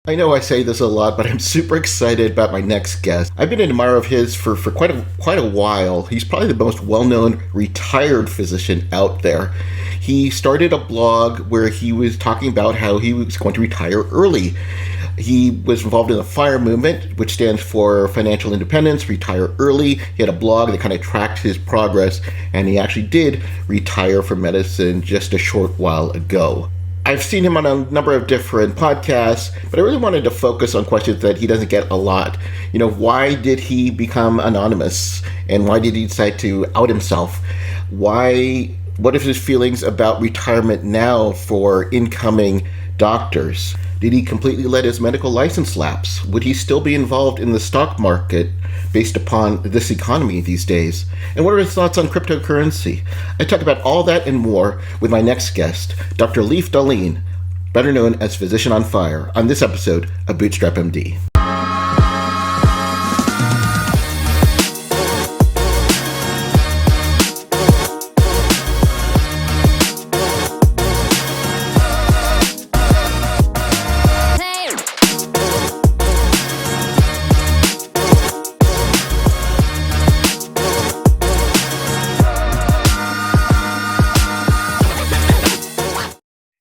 I know I say this a lot, but I'm super excited about my next guest. I've been an admirer of his for quite a while. He's probably the most well-known retired physician out there. He started a blog where he was talking about how he was going to retire early. He was involved in the FIRE movement, which stands for Financial Independence, Retire Early. He had a blog that kind of tracked his progress, and he actually did retire from medicine just a short while ago. I've seen him on a number of different podcasts, but I really wanted to focus on questions that he doesn't get a lot. Why did he become anonymous? And why did he decide to out himself? What are his feelings about retirement now for incoming doctors? Did he completely let his medical license lapse? Would he still be involved in the stock market based upon this economy these days? And what are his thoughts on cryptocurrency? I talk about all that and more with my next guest, Dr. Leif Dahleen, better known as Physician on Fire, on this episode of Bootstrap MD.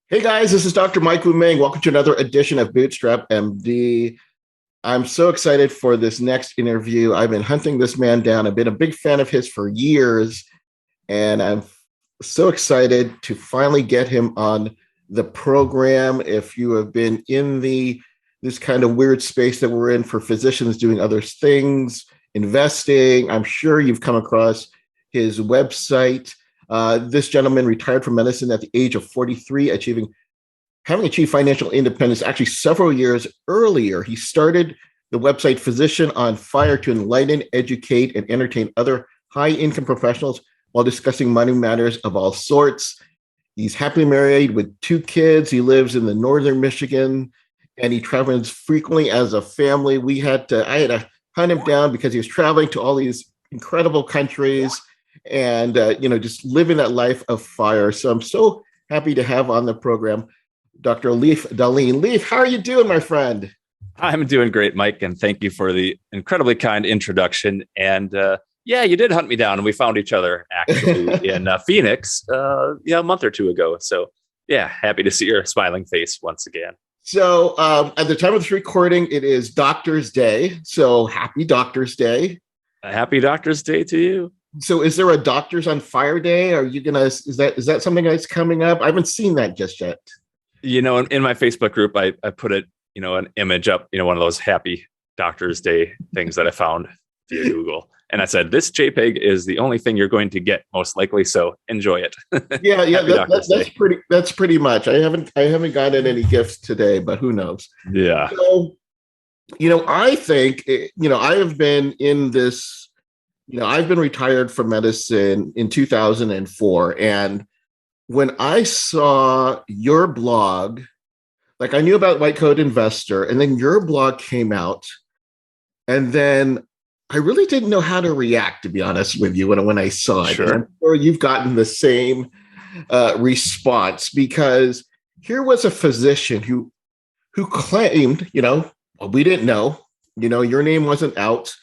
Hey guys, this is Dr. Mike Wu Meng. Welcome to another edition of Bootstrap MD. I'm so excited for this next interview. I've been hunting this man down. I've been a big fan of his for years, and I'm so excited to finally get him on the program. If you have been in this kind of weird space that we're in for physicians doing other things, investing, I'm sure you've come across his website. This gentleman retired from medicine at the age of 43, having achieved financial independence actually several years earlier. He started the website Physician on Fire to enlighten, educate, and entertain other high-income professionals while discussing money matters of all sorts. He's happily married with 2 kids. He lives in the northern Michigan, and he travels frequently as a family. I had to hunt him down because he was traveling to all these incredible countries and just living that life of fire. So I'm so happy to have on the program Dr. Leif Dahleen. Leif, how are you doing, my friend? I'm doing great, Mike, and thank you for the incredibly kind introduction. And you did hunt me down, and we found each other actually in Phoenix, a month or 2 ago. So happy to see your smiling face once again. So at the time of this recording, it is Doctor's Day. So happy Doctor's Day. A happy Doctor's Day to you. So is there a Doctors on Fire Day? Is that something that's coming up? I haven't seen that just yet. In my Facebook group, I put an image up, one of those happy Doctor's Day things that I found via Google. And I said, this JPEG is the only thing you're going to get most likely. So enjoy it. That's pretty much. I haven't gotten any gifts today, but who knows? Yeah. So, I think, I have been in this, I've been retired from medicine in 2004. And when I saw your blog, like I knew about White Coat Investor, and then your blog came out, and then I really didn't know how to react, to be honest with you, when I saw it. Sure. I'm sure you've gotten the same response, because here was a physician who claimed, we didn't know, your name wasn't out,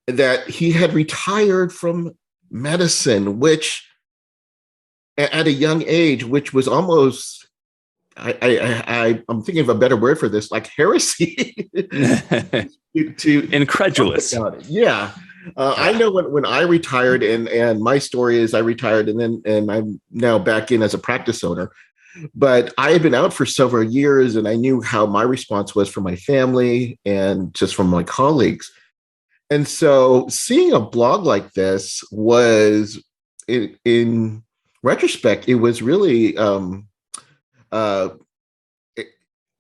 that he had retired from medicine, which at a young age, which was almost, I'm thinking of a better word for this, like heresy. to Incredulous. Yeah. I know when I retired, and my story is I retired and I'm now back in as a practice owner, but I had been out for several years, and I knew how my response was from my family and just from my colleagues. And so seeing a blog like this was, in retrospect, it was really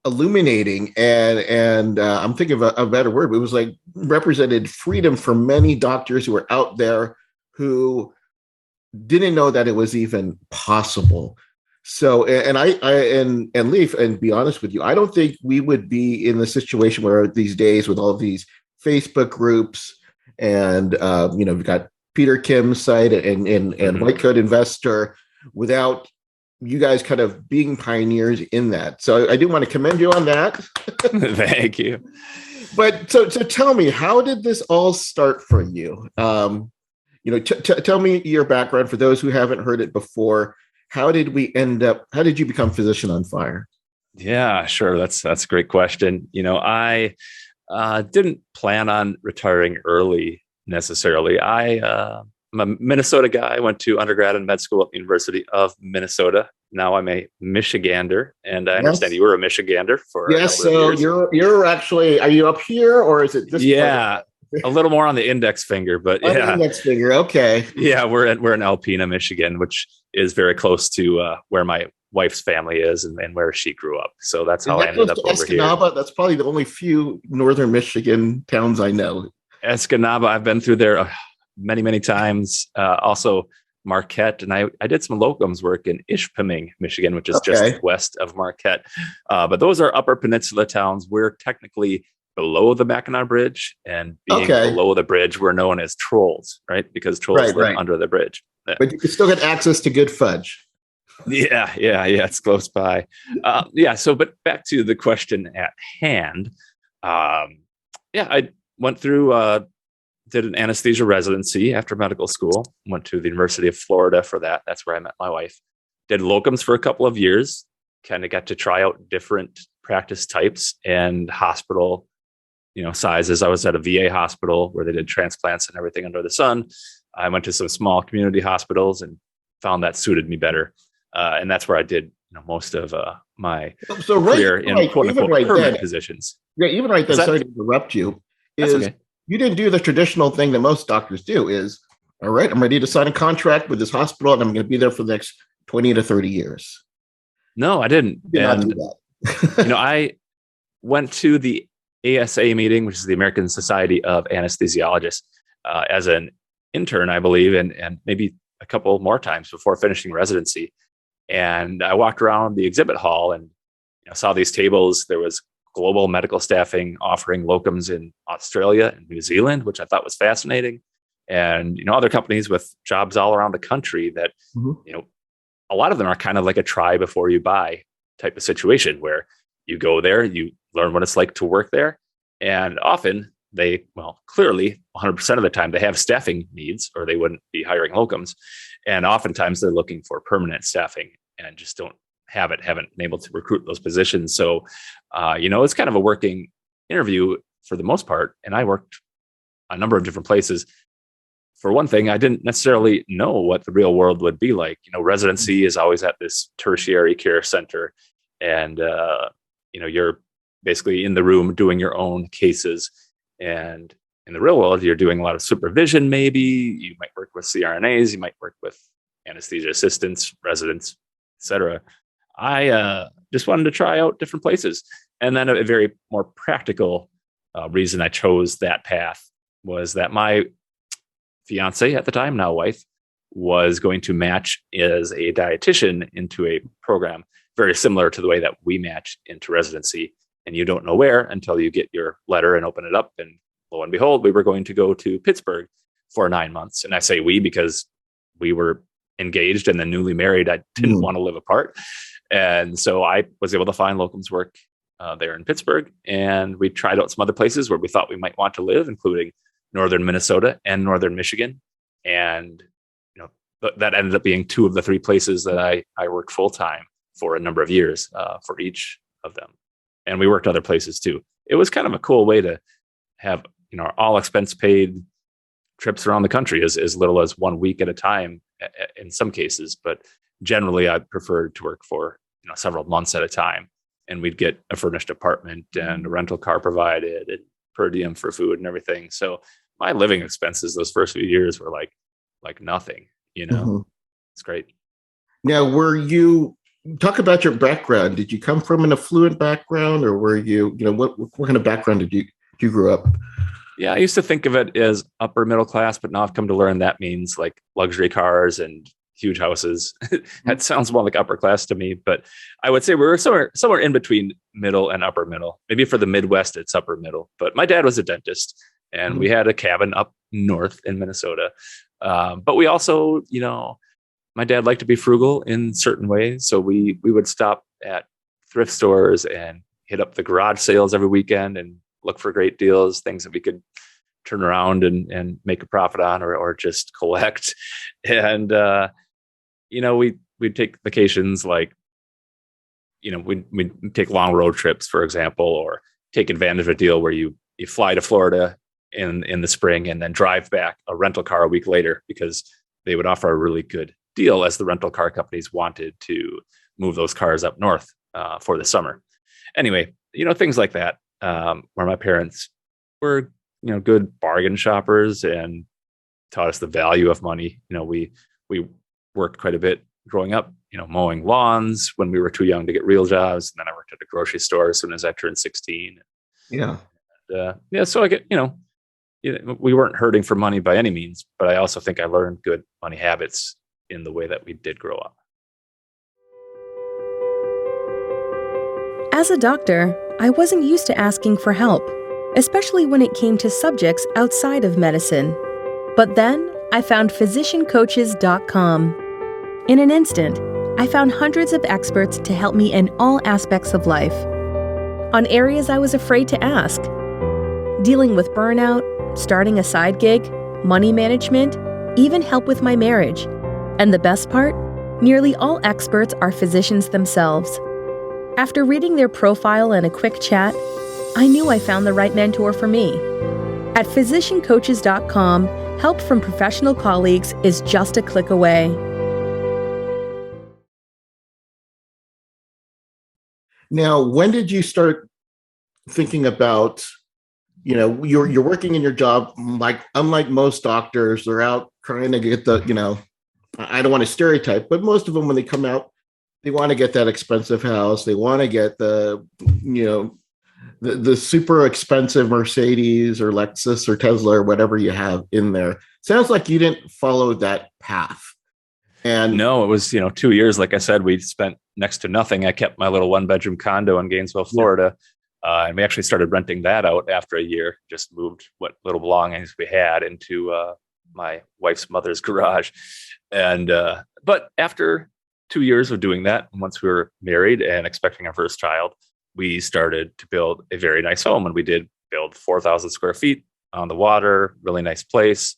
illuminating, and I'm thinking of a better word. It was like represented freedom for many doctors who were out there who didn't know that it was even possible. So, and Leif, and be honest with you, I don't think we would be in the situation where these days with all of these Facebook groups, and we've got Peter Kim's site and White Coat Investor, without you guys kind of being pioneers in that. So I do want to commend you on that. Thank you. But so tell me, how did this all start for you? Tell me your background for those who haven't heard it before. How did we end up? How did you become Physician on Fire? Yeah, sure. That's a great question. I didn't plan on retiring early necessarily. I'm a Minnesota guy. I went to undergrad and med school at the University of Minnesota. Now I'm a Michigander, and I understand you were a Michigander for a yes. number of years. So you're actually, are you up here or is it this? Yeah, a little more on the index finger, but on the index finger. Okay. Yeah, we're in Alpena, Michigan, which is very close to where my wife's family is and where she grew up. So that's how I ended up over here. That's probably the only few northern Michigan towns I know. Escanaba, I've been through there many, many times. Also Marquette, and I did some locums work in Ishpeming, Michigan, which is just west of Marquette. But those are Upper Peninsula towns. We're technically below the Mackinac Bridge, and being below the bridge, we're known as trolls, right? Because trolls live under the bridge. Yeah. But you can still get access to good fudge. Yeah, it's close by. So, but back to the question at hand. I went through, did an anesthesia residency after medical school, went to the University of Florida for that. That's where I met my wife. Did locums for a couple of years, kind of got to try out different practice types and hospital, sizes. I was at a VA hospital where they did transplants and everything under the sun. I went to some small community hospitals and found that suited me better. And that's where I did most of my career in quote unquote permanent positions. Yeah, even right then, sorry to interrupt you, is you didn't do the traditional thing that most doctors do is, all right, I'm ready to sign a contract with this hospital and I'm going to be there for the next 20 to 30 years. No, I didn't. You did not do that. I went to the ASA meeting, which is the American Society of Anesthesiologists, as an intern, I believe, and maybe a couple more times before finishing residency. And I walked around the exhibit hall and saw these tables. There was global medical staffing offering locums in Australia and New Zealand, which I thought was fascinating. And, other companies with jobs all around the country that, a lot of them are kind of like a try before you buy type of situation where you go there, you learn what it's like to work there. And often clearly 100% of the time they have staffing needs or they wouldn't be hiring locums. And oftentimes they're looking for permanent staffing and just haven't been able to recruit those positions. So, it's kind of a working interview for the most part. And I worked a number of different places. For one thing, I didn't necessarily know what the real world would be like. Residency is always at this tertiary care center. And, you're basically in the room doing your own cases. And in the real world, you're doing a lot of supervision, maybe. You might work with CRNAs, you might work with anesthesia assistants, residents, etc. I just wanted to try out different places. And then a very more practical reason I chose that path was that my fiance at the time, now wife, was going to match as a dietitian into a program very similar to the way that we matched into residency. And you don't know where until you get your letter and open it up. And lo and behold, we were going to go to Pittsburgh for 9 months. And I say we because we were engaged and then newly married. I didn't want to live apart. And so I was able to find locums work there in Pittsburgh. And we tried out some other places where we thought we might want to live, including northern Minnesota and northern Michigan. And that ended up being 2 of the 3 places that I worked full-time for a number of years for each of them. And we worked other places too. It was kind of a cool way to have, all expense paid trips around the country as little as 1 week at a time in some cases. But generally I preferred to work for, several months at a time. And we'd get a furnished apartment and a rental car provided and per diem for food and everything. So my living expenses those first few years were like nothing, It's great. Now, talk about your background. Did you come from an affluent background or were you, what kind of background did you grow up? Yeah, I used to think of it as upper middle class, but now I've come to learn that means like luxury cars and huge houses. That sounds more like upper class to me, but I would say we were somewhere in between middle and upper middle. Maybe for the Midwest, it's upper middle. But my dad was a dentist, and we had a cabin up north in Minnesota. But we also, my dad liked to be frugal in certain ways. So we would stop at thrift stores and hit up the garage sales every weekend and look for great deals, things that we could turn around and make a profit on, or just collect. And, we'd take vacations, like, we'd take long road trips, for example, or take advantage of a deal where you fly to Florida in the spring and then drive back a rental car a week later, because they would offer a really good deal, as the rental car companies wanted to move those cars up north for the summer. Anyway, things like that, where my parents were, good bargain shoppers and taught us the value of money. We worked quite a bit growing up, mowing lawns when we were too young to get real jobs. And then I worked at a grocery store as soon as I turned 16. Yeah. So I get, we weren't hurting for money by any means, but I also think I learned good money habits in the way that we did grow up. As a doctor, I wasn't used to asking for help, especially when it came to subjects outside of medicine. But then I found physiciancoaches.com. In an instant, I found hundreds of experts to help me in all aspects of life. On areas I was afraid to ask: dealing with burnout, starting a side gig, money management, even help with my marriage. And the best part? Nearly all experts are physicians themselves. After reading their profile and a quick chat, I knew I found the right mentor for me. At physiciancoaches.com, help from professional colleagues is just a click away. Now, when did you start thinking about, you're working in your job, like, unlike most doctors, they're out trying to get the, I don't want to stereotype, but most of them, when they come out, they want to get that expensive house. They want to get the super expensive Mercedes or Lexus or Tesla or whatever you have in there. Sounds like you didn't follow that path. And no, it was, 2 years. Like I said, we spent next to nothing. I kept my little 1-bedroom condo in Gainesville, Florida. And we actually started renting that out after a year, just moved what little belongings we had into my wife's mother's garage. And, but after 2 years of doing that, once we were married and expecting our first child, we started to build a very nice home. And we did build 4,000 square feet on the water, really nice place.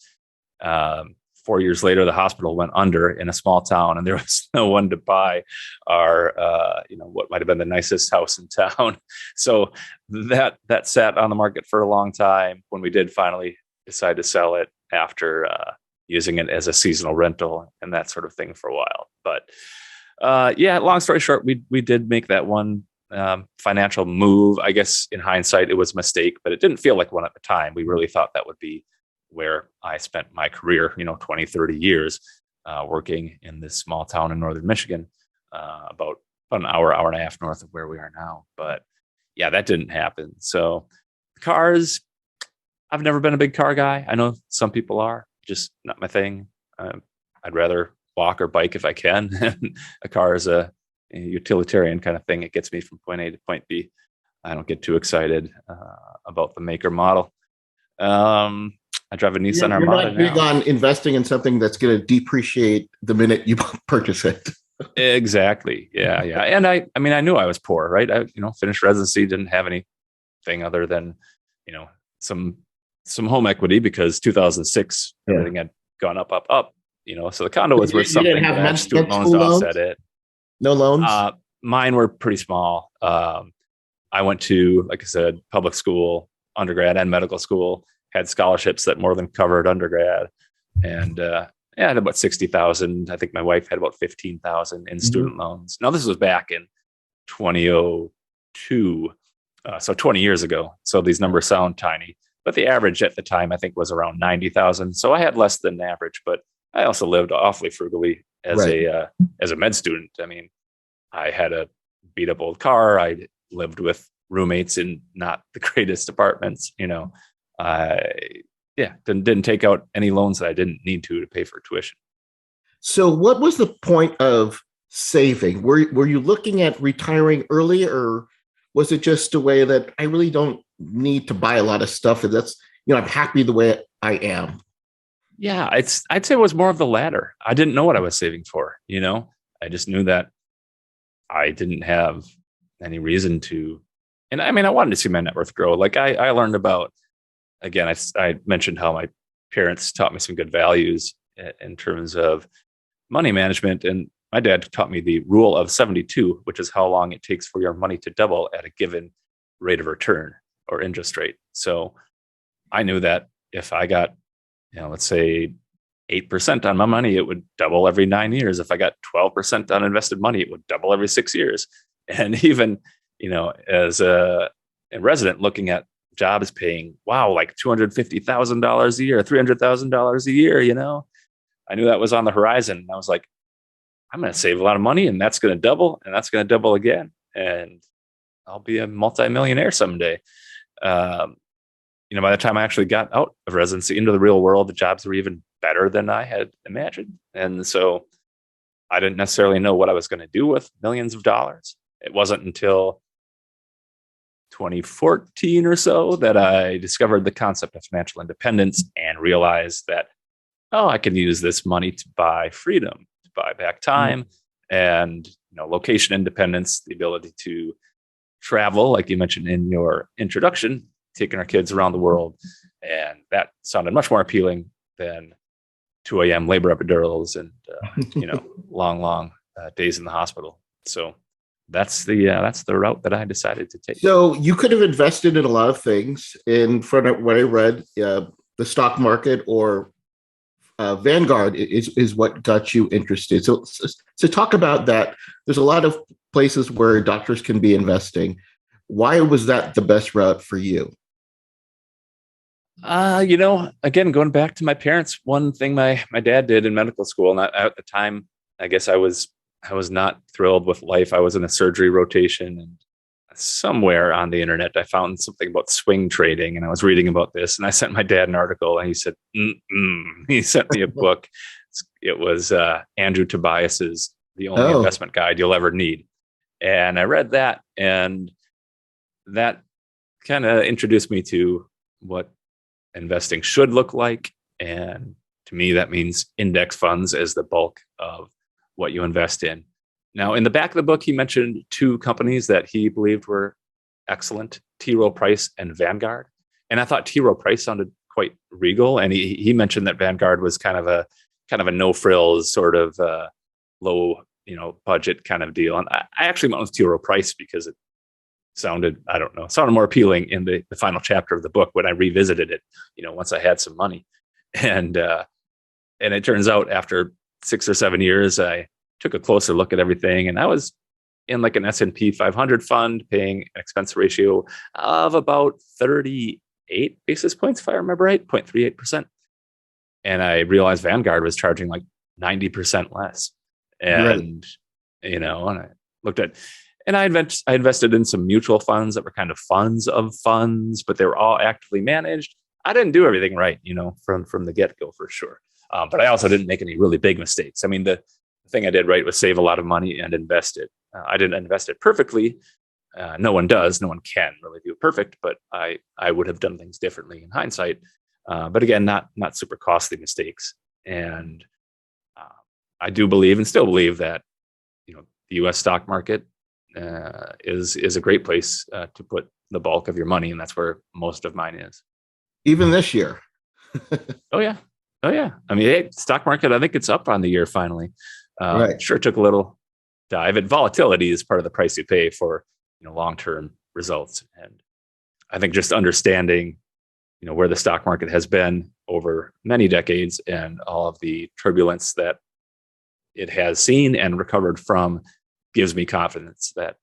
4 years later, the hospital went under in a small town, and there was no one to buy our, what might have been the nicest house in town. So that sat on the market for a long time. When we did finally decide to sell it, after using it as a seasonal rental and that sort of thing for a while. But long story short, we did make that one financial move. I guess in hindsight, it was a mistake, but it didn't feel like one at the time. We really thought that would be where I spent my career, 20, 30 years working in this small town in northern Michigan, about an hour and a half north of where we are now. But yeah, that didn't happen. So cars, I've never been a big car guy. I know some people are, just not my thing. I'd rather walk or bike if I can. A car is a utilitarian kind of thing. It gets me from point A to point B. I don't get too excited about the make or model. I drive a Nissan Armada. You're not big on investing in something that's going to depreciate the minute you purchase it. Exactly. Yeah. And I knew I was poor, right? I, finished residency, didn't have anything other than, some home equity, because 2006, everything had gone up. So the condo was worth something. You didn't have student loans to offset it. No loans? Mine were pretty small. I went to, like I said, public school, undergrad and medical school, had scholarships that more than covered undergrad. And I had about 60,000. I think my wife had about 15,000 in student loans. Now, this was back in 2002. So 20 years ago. So these numbers sound tiny, but the average at the time, I think, was around 90,000. So I had less than average, but I also lived awfully frugally as a med student. I mean, I had a beat up old car. I lived with roommates in not the greatest apartments, didn't take out any loans that I didn't need to pay for tuition. So what was the point of saving? Were you looking at retiring early, or was it just a way that I really don't need to buy a lot of stuff, and that's, I'm happy the way I am? Yeah, I'd say it was more of the latter. I didn't know what I was saving for, I just knew that I didn't have any reason to. And I mean, I wanted to see my net worth grow. Like I learned about, again, I mentioned how my parents taught me some good values in terms of money management. And my dad taught me the rule of 72, which is how long it takes for your money to double at a given rate of return or interest rate. So I knew that if I got, let's say 8% on my money, it would double every 9 years. If I got 12% on invested money, it would double every 6 years. And even, as a resident looking at jobs paying, wow, like $250,000 a year, $300,000 a year, I knew that was on the horizon. And I was like, I'm going to save a lot of money and that's going to double and that's going to double again. And I'll be a multimillionaire someday. By the time I actually got out of residency into the real world, the jobs were even better than I had imagined. And so I didn't necessarily know what I was going to do with millions of dollars. It wasn't until 2014 or so that I discovered the concept of financial independence and realized that, I can use this money to buy freedom, to buy back time and, location independence, the ability to travel, like you mentioned in your introduction, taking our kids around the world. And that sounded much more appealing than 2 a.m. labor epidurals and, long days in the hospital. So that's the route that I decided to take. So you could have invested in a lot of things. In front of what I read, the stock market or Vanguard is what got you interested. So talk about that. There's a lot of places where doctors can be investing. Why was that the best route for you? Again, going back to my parents, one thing my dad did in medical school, and at the time, I guess I was not thrilled with life. I was in a surgery rotation, and somewhere on the internet, I found something about swing trading, and I was reading about this, and I sent my dad an article, and he said, he sent me a book. It was Andrew Tobias's The Only Investment Guide You'll Ever Need. And I read that, and that kind of introduced me to what investing should look like. And to me, that means index funds as the bulk of what you invest in. Now, in the back of the book, he mentioned 2 companies that he believed were excellent, T. Rowe Price and Vanguard. And I thought T. Rowe Price sounded quite regal. And he mentioned that Vanguard was kind of a no frills sort of low, budget kind of deal. And I actually went with T. Rowe Price because it sounded more appealing in the final chapter of the book when I revisited it, once I had some money. And it turns out after 6 or 7 years, I took a closer look at everything, and I was in like an S&P 500 fund paying an expense ratio of about 38 basis points, if I remember right, 0.38%. And I realized Vanguard was charging like 90% less. And, and I looked at, and I invested in some mutual funds that were kind of funds of funds, but they were all actively managed. I didn't do everything right, from the get-go for sure. But I also didn't make any really big mistakes. I mean, the thing I did right was save a lot of money and invest it. I didn't invest it perfectly. No one does. No one can really do it perfect, but I would have done things differently in hindsight. But again, not super costly mistakes. And I do believe and still believe that, the U.S. stock market is a great place to put the bulk of your money. And that's where most of mine is. Even this year. Oh, yeah. I mean, hey, stock market, I think it's up on the year finally. Right. Sure took a little dive. And volatility is part of the price you pay for, long-term results. And I think just understanding, where the stock market has been over many decades and all of the turbulence that it has seen and recovered from gives me confidence that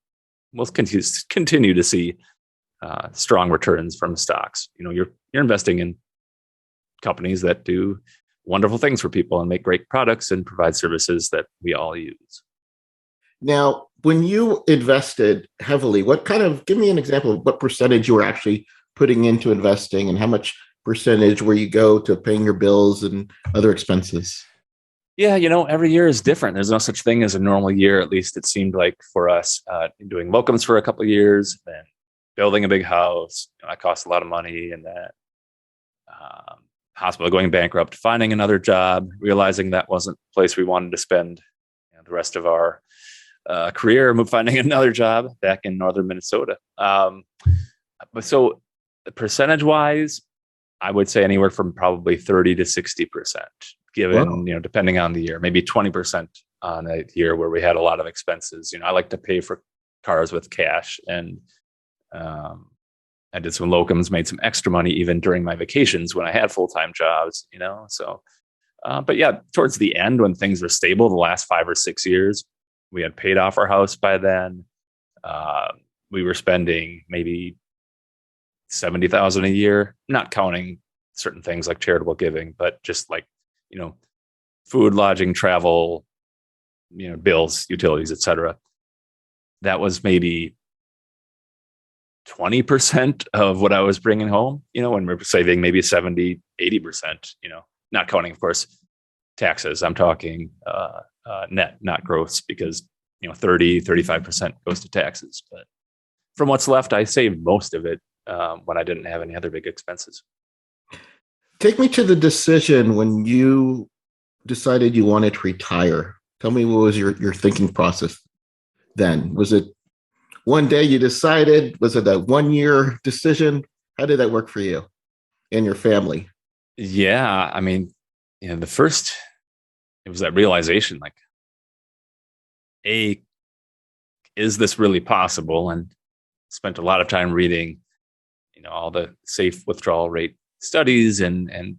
we'll continue to see strong returns from stocks. You're investing in companies that do wonderful things for people and make great products and provide services that we all use. Now, when you invested heavily, give me an example of what percentage you were actually putting into investing and how much percentage where you go to paying your bills and other expenses? Yeah, every year is different. There's no such thing as a normal year. At least it seemed like for us, doing locums for a couple of years, then building a big house. That cost a lot of money, and that hospital going bankrupt, finding another job, realizing that wasn't the place we wanted to spend the rest of our career, finding another job back in northern Minnesota. But so percentage wise, I would say anywhere from probably 30 to 60%, given, depending on the year, maybe 20% on a year where we had a lot of expenses. I like to pay for cars with cash, and I did some locums, made some extra money even during my vacations when I had full-time jobs, so, but yeah, towards the end when things were stable, the last 5 or 6 years, we had paid off our house by then. We were spending maybe $70,000 a year, not counting certain things like charitable giving, but just like, food, lodging, travel, bills, utilities, etc. That was maybe 20% of what I was bringing home, when we're saving maybe 70, 80%, not counting, of course, taxes. I'm talking net, not gross, because, 30, 35% goes to taxes. But from what's left, I saved most of it when I didn't have any other big expenses. Take me to the decision when you decided you wanted to retire. Tell me, what was your thinking process then? Was it one day you decided? Was it a 1-year decision? How did that work for you and your family? Yeah, I mean, it was that realization, like, is this really possible? And spent a lot of time reading, all the safe withdrawal rate studies and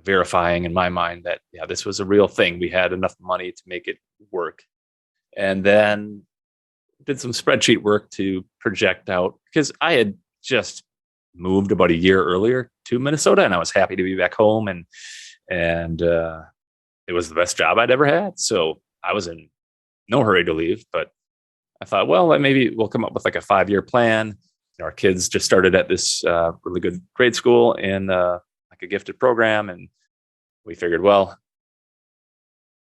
verifying in my mind that, this was a real thing. We had enough money to make it work. And then did some spreadsheet work to project out, because I had just moved about a year earlier to Minnesota, and I was happy to be back home, and it was the best job I'd ever had. So I was in no hurry to leave, but I thought, well, maybe we'll come up with like a 5-year plan. Our kids just started at this really good grade school in like a gifted program, and we figured, well,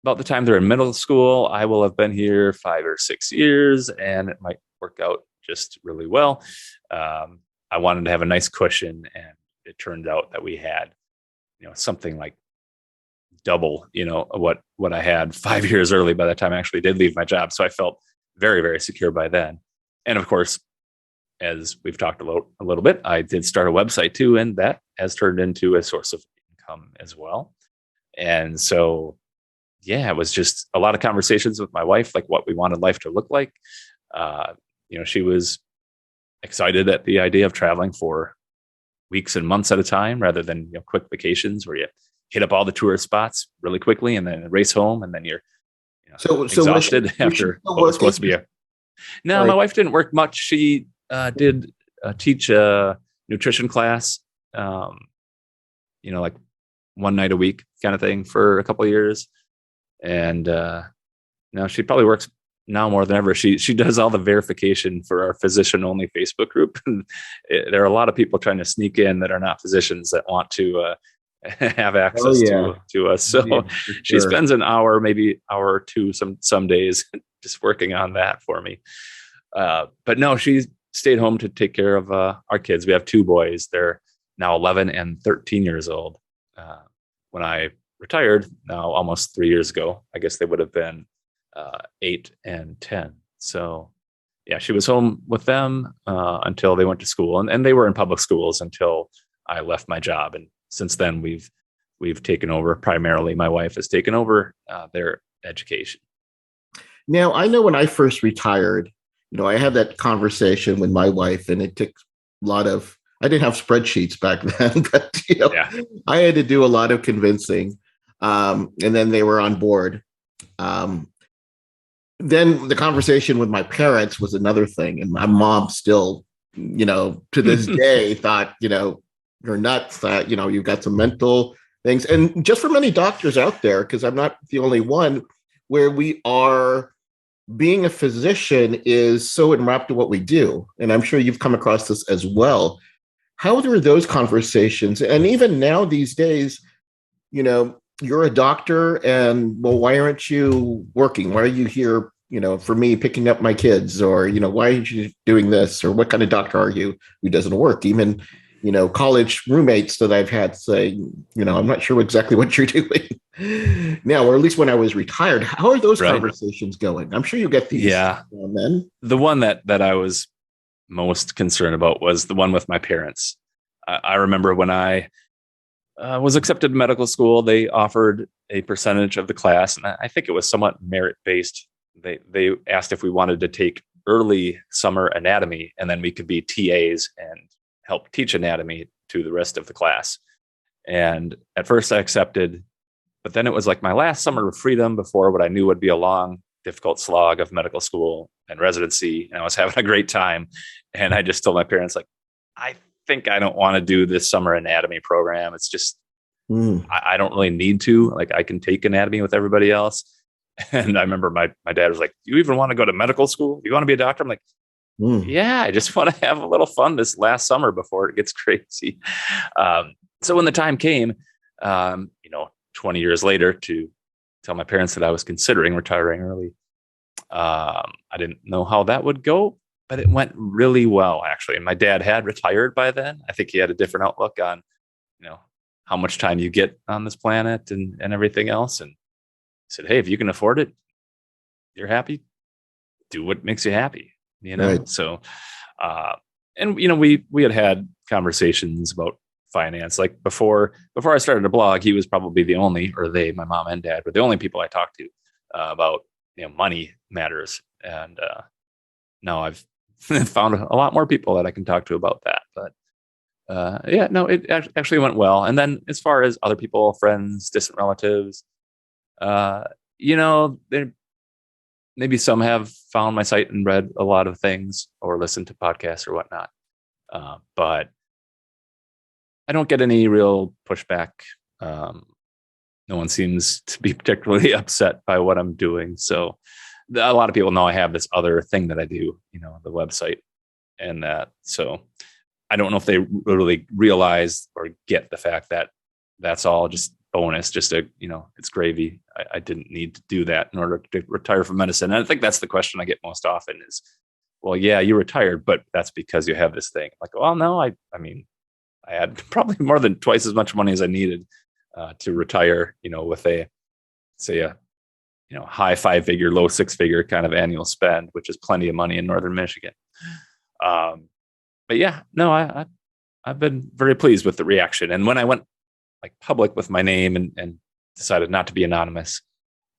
about the time they're in middle school, I will have been here 5 or 6 years, and it might work out just really well. I wanted to have a nice cushion, and it turned out that we had, something like double, what I had 5 years early by the time I actually did leave my job. So I felt very, very secure by then. And of course, as we've talked about a little bit, I did start a website too, and that has turned into a source of income as well. And so, yeah, it was just a lot of conversations with my wife, like what we wanted life to look like. She was excited at the idea of traveling for weeks and months at a time, rather than quick vacations where you hit up all the tourist spots really quickly and then race home, and then you're exhausted after what was supposed to be No, my wife didn't work much. She did teach a nutrition class, like one night a week kind of thing for a couple of years. And now she probably works now more than ever. She does all the verification for our physician only Facebook group. There are a lot of people trying to sneak in that are not physicians that want to have access to us. So she spends an hour, maybe hour or two, some days just working on that for me. But no, she stayed home to take care of our kids. We have 2 boys. They're now 11 and 13 years old. When I retired, now almost 3 years ago, I guess they would have been 8 and 10. So yeah, she was home with them until they went to school, and they were in public schools until I left my job. And since then, we've taken over. Primarily, my wife has taken over their education. Now, I know when I first retired, I had that conversation with my wife, and it took a lot of, I didn't have spreadsheets back then, but I had to do a lot of convincing. And then they were on board. Then the conversation with my parents was another thing. And my mom still, to this day thought, you're nuts, that, you've got some mental things. And just for many doctors out there, because I'm not the only one, where we are, being a physician is so enwrapped in what we do. And I'm sure you've come across this as well. How were those conversations? And even now these days, you're a doctor, and well, why aren't you working? Why are you here, for me, picking up my kids? Or, why aren't you doing this? Or what kind of doctor are you who doesn't work? Even college roommates that I've had say, I'm not sure exactly what you're doing now, or at least when I was retired. How are those Right. conversations going? I'm sure you get these Yeah. then. The one that I was most concerned about was the one with my parents. I remember when I was accepted to medical school, they offered a percentage of the class, and I think it was somewhat merit based. They asked if we wanted to take early summer anatomy, and then we could be TAs and help teach anatomy to the rest of the class. And at first I accepted, but then it was like my last summer of freedom before what I knew would be a long, difficult slog of medical school and residency. And I was having a great time. And I just told my parents, like, I think I don't want to do this summer anatomy program. It's just, I don't really need to. Like, I can take anatomy with everybody else. And I remember my dad was like, you even want to go to medical school? You want to be a doctor? I'm like, yeah, I just want to have a little fun this last summer before it gets crazy. So when the time came, 20 years later, to tell my parents that I was considering retiring early, I didn't know how that would go, but it went really well, actually. And my dad had retired by then. I think he had a different outlook on, how much time you get on this planet and everything else. And said, hey, if you can afford it, you're happy, do what makes you happy, Right. So, and, we had conversations about finance. Like before I started a blog, he was probably the only, or they, my mom and dad, were the only people I talked to about, money matters. And now I've found a lot more people that I can talk to about that. But it actually went well. And then as far as other people, friends, distant relatives, maybe some have found my site and read a lot of things or listened to podcasts or whatnot. But I don't get any real pushback. No one seems to be particularly upset by what I'm doing. So a lot of people know I have this other thing that I do, the website and that. So I don't know if they really realize or get the fact that that's all just bonus, just it's gravy. I didn't need to do that in order to retire from medicine. And I think that's the question I get most often is, well, yeah, you retired, but that's because you have this thing. Like, well, no, I had probably more than twice as much money as I needed to retire, with a high 5-figure, low 6-figure kind of annual spend, which is plenty of money in Northern Michigan. But yeah, no, I've been very pleased with the reaction. And when I went like public with my name and decided not to be anonymous,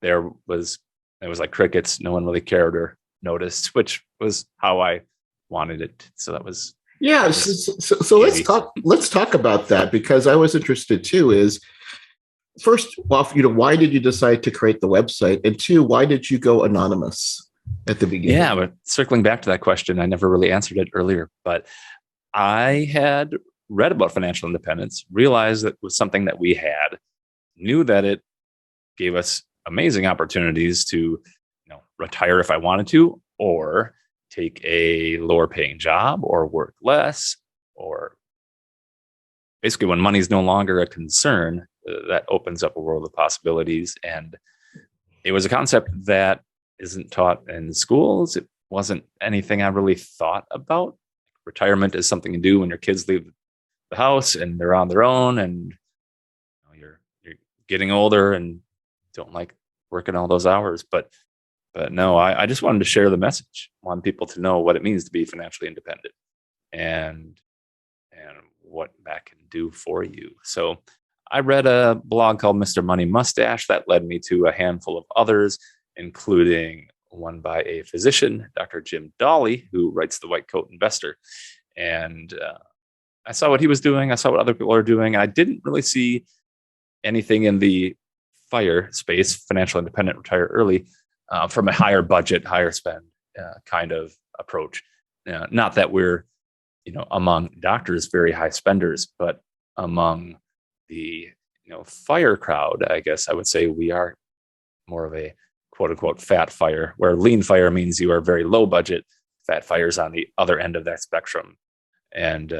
it was like crickets. No one really cared or noticed, which was how I wanted it. So that was, yeah. So let's talk about that, because I was interested too. Is first off, why did you decide to create the website, and two, why did you go anonymous at the beginning? Yeah, but circling back to that question, I never really answered it earlier, but I had read about financial independence, realized that it was something that we had, knew that it gave us amazing opportunities to, retire if I wanted to, or take a lower paying job, or work less, or basically when money is no longer a concern, that opens up a world of possibilities. And it was a concept that isn't taught in schools. It wasn't anything I really thought about. Retirement is something to do when your kids leave the house and they're on their own, and you're getting older and don't like working all those hours. But no, I just wanted to share the message. I want people to know what it means to be financially independent and what that can do for you. So I read a blog called Mr. Money Mustache that led me to a handful of others, including one by a physician, Dr. Jim Dawley, who writes The White Coat Investor. And I saw what he was doing. I saw what other people are doing. I didn't really see anything in the FIRE space, financial independent, retire early, from a higher budget, higher spend kind of approach. Not that we're, among doctors, very high spenders, but among the, FIRE crowd, I guess I would say we are more of a quote unquote fat FIRE, where lean FIRE means you are very low budget. Fat FIRE's on the other end of that spectrum. And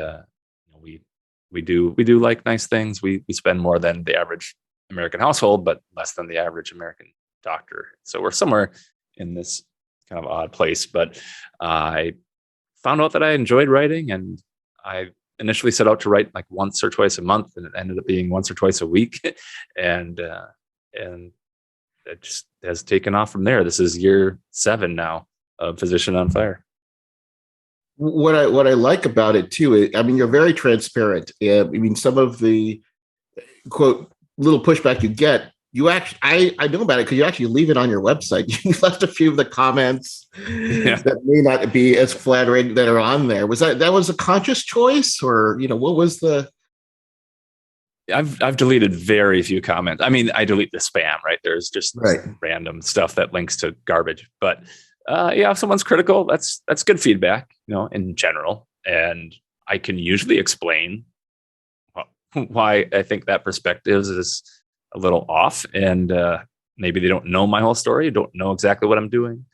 we do like nice things. We spend more than the average American household, but less than the average American doctor. So we're somewhere in this kind of odd place. But I found out that I enjoyed writing, and I initially set out to write like once or twice a month, and it ended up being once or twice a week. and it just has taken off from there. This is year 7 now of Physician on Fire. What I like about it too, I mean, you're very transparent. I mean, some of the quote little pushback you get, you actually, I know about it because you actually leave it on your website. You left a few of the comments that may not be as flattering that are on there. Was that was a conscious choice, or what was the? I've deleted very few comments. I mean, I delete the spam, right? There's just random stuff that links to garbage. But if someone's critical, that's good feedback, in general. And I can usually explain why I think that perspective is a little off. And maybe they don't know my whole story, don't know exactly what I'm doing.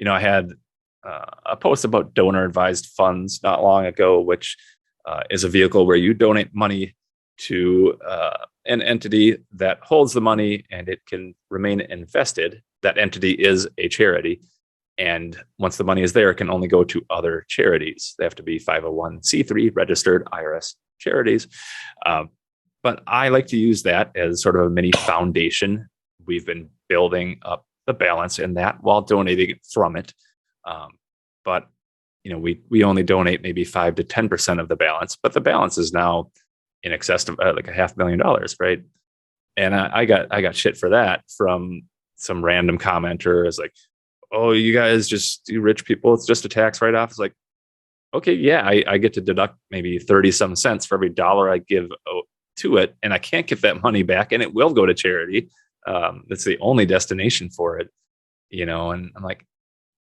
I had a post about donor advised funds not long ago, which is a vehicle where you donate money to an entity that holds the money and it can remain invested. That entity is a charity. And once the money is there, it can only go to other charities. They have to be 501c3 registered IRS charities. But I like to use that as sort of a mini foundation. We've been building up the balance in that while donating from it. But we only donate maybe 5 to 10% of the balance, but the balance is now in excess of like $500,000, right? And I got shit for that from some random commenter. Is like, oh, you guys you rich people, it's just a tax write-off. It's like, okay, yeah, I get to deduct maybe 30 some cents for every dollar I give to it, and I can't get that money back, and it will go to charity. That's the only destination for it, and I'm like,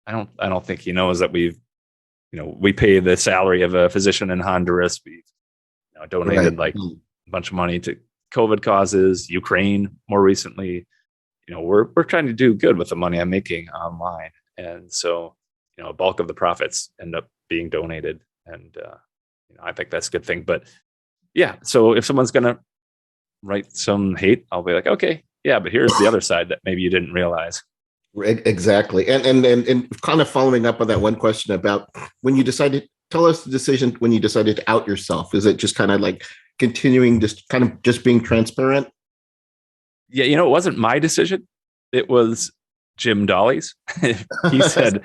I don't think he knows that we pay the salary of a physician in Honduras. We've donated like a bunch of money to COVID causes, Ukraine more recently. We're trying to do good with the money I'm making online. And so, a bulk of the profits end up being donated. And, I think that's a good thing. But yeah, so if someone's going to write some hate, I'll be like, okay, yeah, but here's the other side that maybe you didn't realize. Exactly. And kind of following up on that one question about when you decided, tell us the decision when you decided to out yourself. Is it just kind of like continuing, just being transparent? Yeah, it wasn't my decision. It was Jim Dolly's. He said,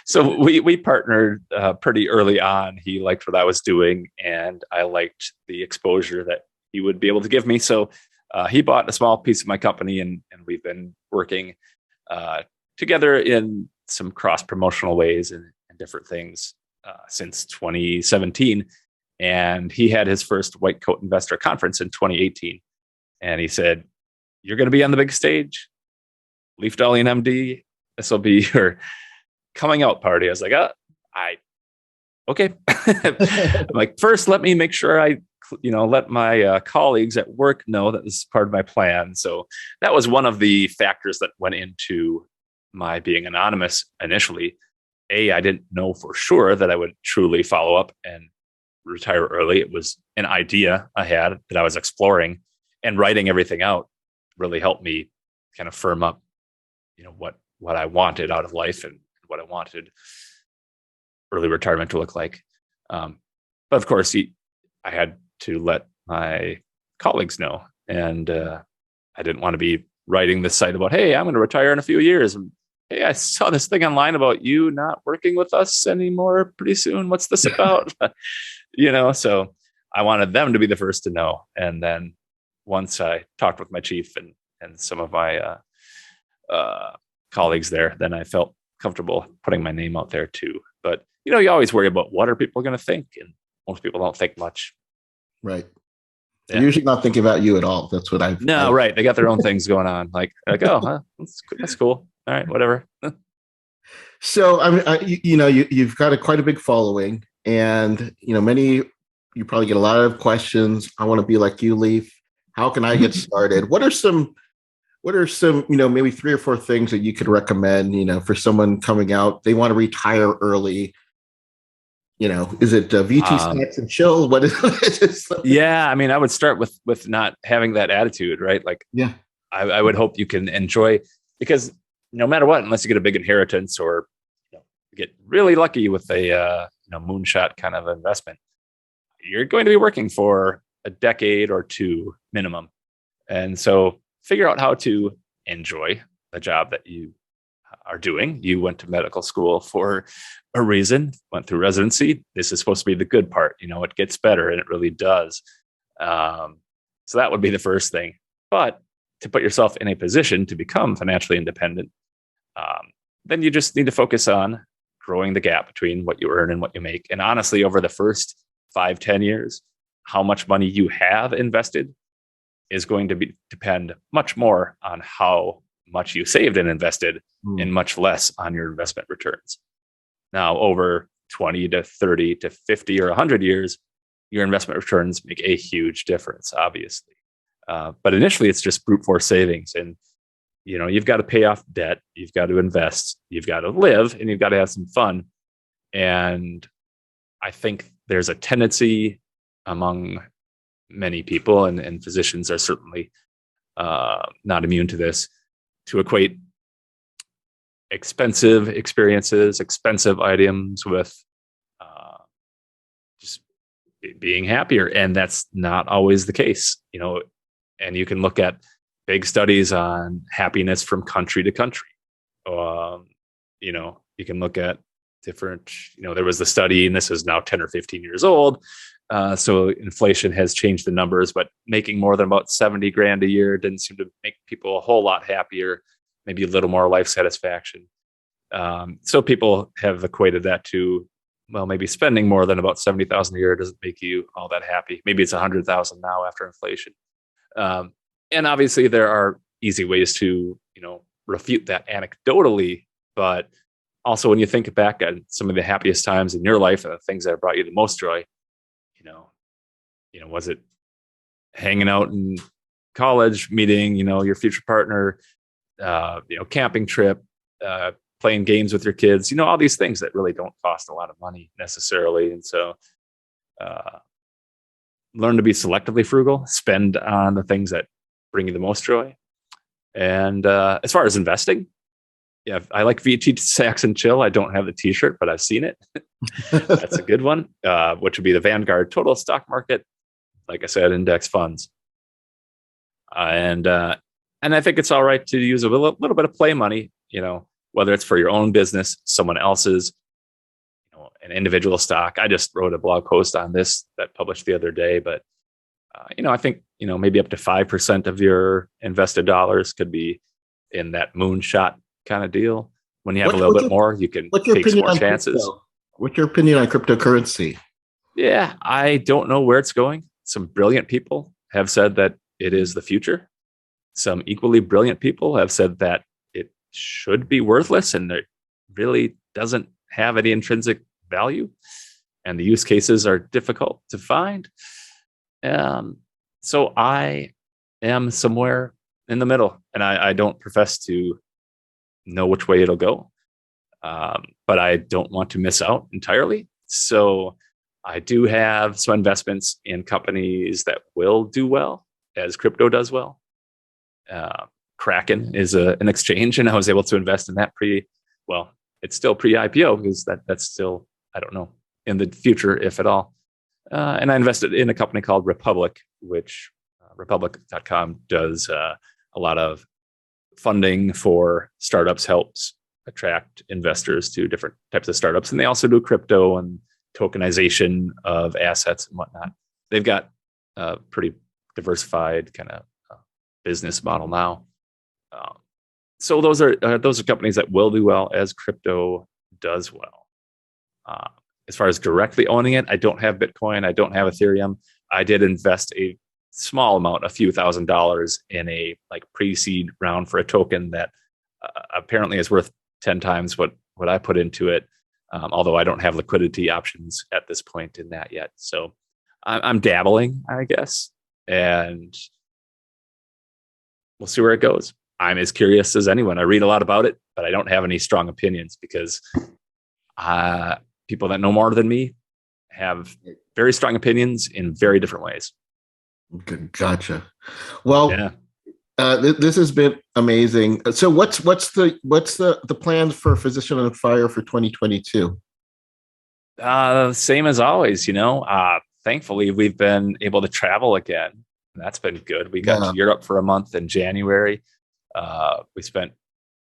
so we partnered pretty early on. He liked what I was doing, and I liked the exposure that he would be able to give me. So he bought a small piece of my company, and we've been working together in some cross-promotional ways and different things since 2017. And he had his first White Coat Investor Conference in 2018. And he said, you're going to be on the big stage, Leaf Dolly and MD. This will be your coming out party. I was like, okay. I'm like, first, let me make sure I, let my colleagues at work know that this is part of my plan. So that was one of the factors that went into my being anonymous initially. I didn't know for sure that I would truly follow up and retire early. It was an idea I had that I was exploring, and writing everything out really helped me kind of firm up, what I wanted out of life and what I wanted early retirement to look like. But of course, I had to let my colleagues know, and I didn't want to be writing this site about, hey, I'm going to retire in a few years. And, hey, I saw this thing online about you not working with us anymore pretty soon. What's this about? So I wanted them to be the first to know. And then once I talked with my chief and some of my colleagues there, then I felt comfortable putting my name out there too. But, you always worry about what are people going to think? And most people don't think much. Right. Yeah. They're usually not thinking about you at all. That's what I've. No, right. They got their own things going on. Like, that's cool. All right, whatever. So, I mean, you've got quite a big following, and, you probably get a lot of questions. I want to be like you, Leaf. How can I get started? What are some, maybe 3 or 4 things that you could recommend, for someone coming out, they want to retire early? Is it VT snacks and chill? What is it? Yeah. I mean, I would start with not having that attitude, right? Like, yeah, I would hope you can enjoy, because no matter what, unless you get a big inheritance or get really lucky with a, moonshot kind of investment, you're going to be working for a decade or two minimum. And so figure out how to enjoy the job that you are doing. You went to medical school for a reason, went through residency. This is supposed to be the good part. It gets better, and it really does. So that would be the first thing. But to put yourself in a position to become financially independent, then you just need to focus on growing the gap between what you earn and what you make. And honestly, over the first 5-10 years, how much money you have invested is going to depend much more on how much you saved and invested and much less on your investment returns. Now, over 20 to 30 to 50 or 100 years, your investment returns make a huge difference, obviously. But initially, it's just brute force savings. And, you've got to pay off debt, you've got to invest, you've got to live, and you've got to have some fun. And I think there's a tendency among many people, and physicians are certainly not immune to this, to equate expensive experiences, expensive items with just being happier. And that's not always the case, and you can look at big studies on happiness from country to country. You can look at different, there was the study, and this is now 10 or 15 years old. So inflation has changed the numbers, but making more than about 70 grand a year didn't seem to make people a whole lot happier, maybe a little more life satisfaction. So people have equated that to, well, maybe spending more than about 70,000 a year doesn't make you all that happy. Maybe it's 100,000 now after inflation. And obviously there are easy ways to, refute that anecdotally, but also when you think back at some of the happiest times in your life and the things that brought you the most joy, was it hanging out in college, meeting, your future partner, camping trip, playing games with your kids, all these things that really don't cost a lot of money necessarily. And so, learn to be selectively frugal, spend on the things that bring you the most joy. And as far as investing, yeah, I like VT Sax and Chill. I don't have the t-shirt, but I've seen it. That's a good one, which would be the Vanguard Total Stock Market. Like I said, index funds. And I think it's all right to use a little bit of play money, whether it's for your own business, someone else's, an individual stock. I just wrote a blog post on this that published the other day, but I think, maybe up to 5% of your invested dollars could be in that moonshot kind of deal. When you have a little bit more, you can take some more chances. Crypto? What's your opinion on cryptocurrency? Yeah, I don't know where it's going. Some brilliant people have said that it is the future. Some equally brilliant people have said that it should be worthless and it really doesn't have any intrinsic value. And the use cases are difficult to find. So I am somewhere in the middle, and I don't profess to know which way it'll go. But I don't want to miss out entirely. So I do have some investments in companies that will do well as crypto does well. Kraken is an exchange, and I was able to invest in that it's still pre-IPO because that's still, I don't know, in the future, if at all. And I invested in a company called Republic, which Republic.com does a lot of funding for startups, helps attract investors to different types of startups. And they also do crypto and tokenization of assets and whatnot. They've got a pretty diversified kind of business model now. So those are companies that will do well as crypto does well. As far as directly owning it, I don't have Bitcoin. I don't have Ethereum. I did invest a small amount, a few $1,000s in a pre-seed round for a token that apparently is worth 10 times what I put into it. Although I don't have liquidity options at this point in that yet. So I'm dabbling, I guess, and we'll see where it goes. I'm as curious as anyone. I read a lot about it, but I don't have any strong opinions because people that know more than me have very strong opinions in very different ways. Gotcha. Well, yeah. This has been amazing. So what's the plans for Physician on Fire for 2022? Same as always, thankfully, we've been able to travel again. That's been good. We got to Europe for a month in January. We spent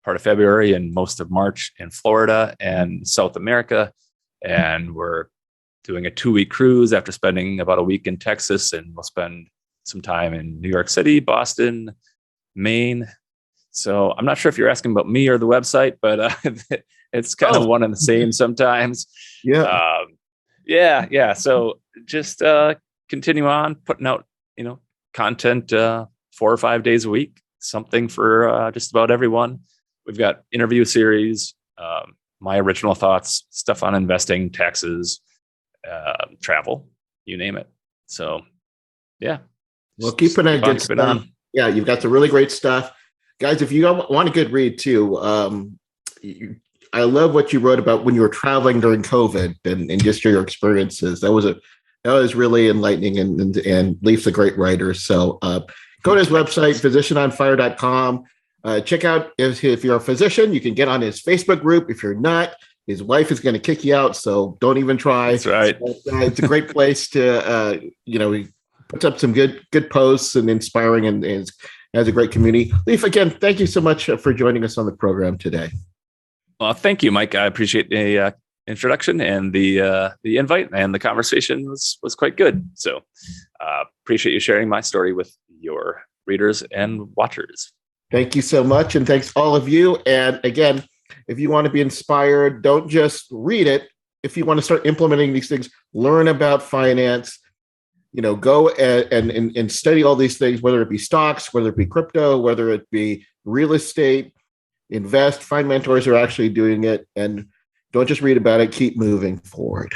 part of February and most of March in Florida and South America. And we're doing a 2-week cruise after spending about a week in Texas. And we'll spend some time in New York City, Boston, Maine. So I'm not sure if you're asking about me or the website, but it's kind of one and the same sometimes. Yeah. So just continue on putting out, content 4 or 5 days a week, something for just about everyone. We've got interview series, my original thoughts, stuff on investing, taxes, travel, you name it. So, yeah. Well, keeping a good stuff. Yeah, you've got some really great stuff. Guys, if you want a good read too, I love what you wrote about when you were traveling during COVID and just your experiences. That was really enlightening, and Leif's a great writer. So go to his website, physicianonfire.com. Check out if you're a physician, you can get on his Facebook group. If you're not, his wife is going to kick you out, so don't even try. That's right. It's a great place to, he puts up some good posts and inspiring, and has a great community. Leif, again, thank you so much for joining us on the program today. Well, thank you, Mike. I appreciate the introduction and the invite, and the conversation was quite good. So appreciate you sharing my story with your readers and watchers. Thank you so much. And thanks all of you. And again, if you want to be inspired, don't just read it. If you want to start implementing these things, learn about finance, go and study all these things, whether it be stocks, whether it be crypto, whether it be real estate, invest, find mentors who are actually doing it, and don't just read about it, keep moving forward.